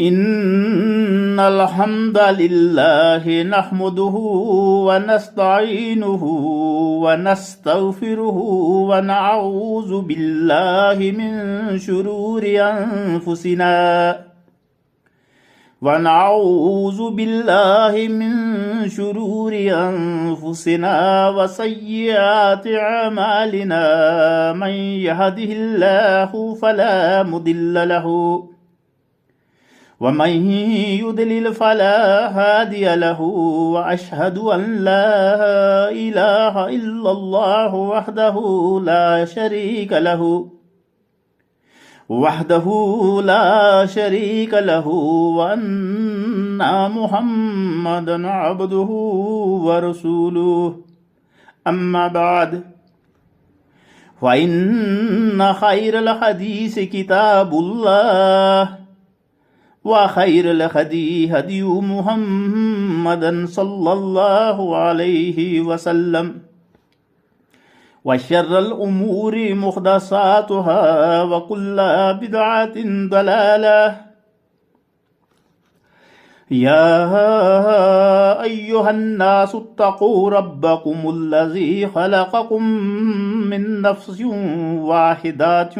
إن الحمد لله نحمده ونستعينه ونستغفره ونعوذ بالله من شرور أنفسنا وسيئات أعمالنا من يهده الله فلا مضل له ومن يضلل فلا هادي له وأشهد أن لا إله إلا الله وحده لا شريك له وأن محمدا عبده ورسوله أما بعد فإن خير الحديث كتاب الله وخير الهدي هدي محمد صلى الله عليه وسلم وشر الأمور محدثاتها وكل بدعة ضلالة يا أيها الناس اتقوا ربكم الذي خلقكم من نفس واحدة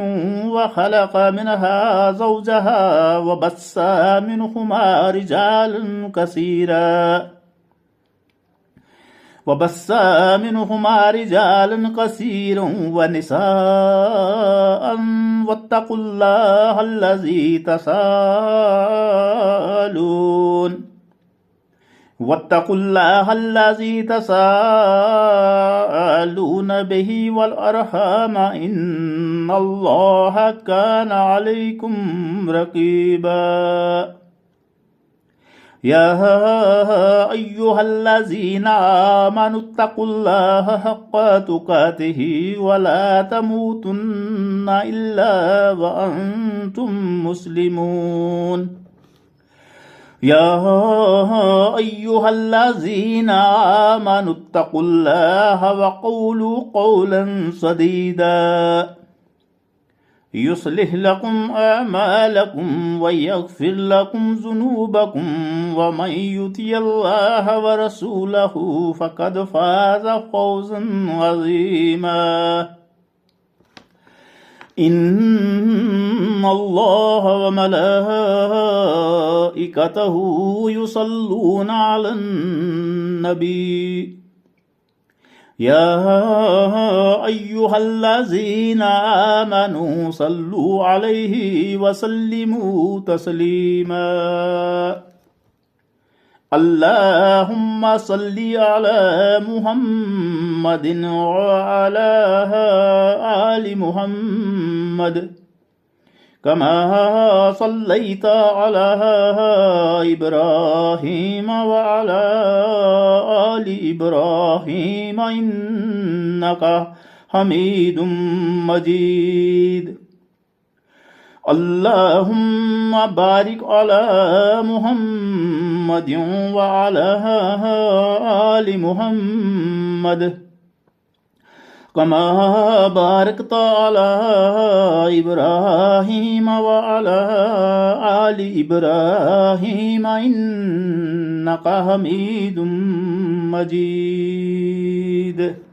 وخلق منها زوجها وبث منهما رجالا كثيرا ونساء واتقوا الله الذي تساءلون به والأرحام إن الله كان عليكم رقيبا يا أيها الذين آمنوا اتقوا الله حق تقاته ولا تموتن إلا وأنتم مسلمون يا أيها الذين آمنوا اتقوا الله وقولوا قولا سديدا يصلح لكم أعمالكم ويغفر لكم ذنوبكم ومن يطع الله ورسوله فقد فاز فوزا عظيما إن الله وملائكته يصلون على النبي يا أيها الذين آمنوا صلوا عليه وسلموا تسليما اللهم صل على محمد وعلى آل محمد كما صليت على إبراهيم وعلى آل إبراهيم إنك حميد مجيد اللهم بارك على محمد وعلى آل محمد كما باركت على إبراهيم وعلى آل إبراهيم إنك حميد مجيد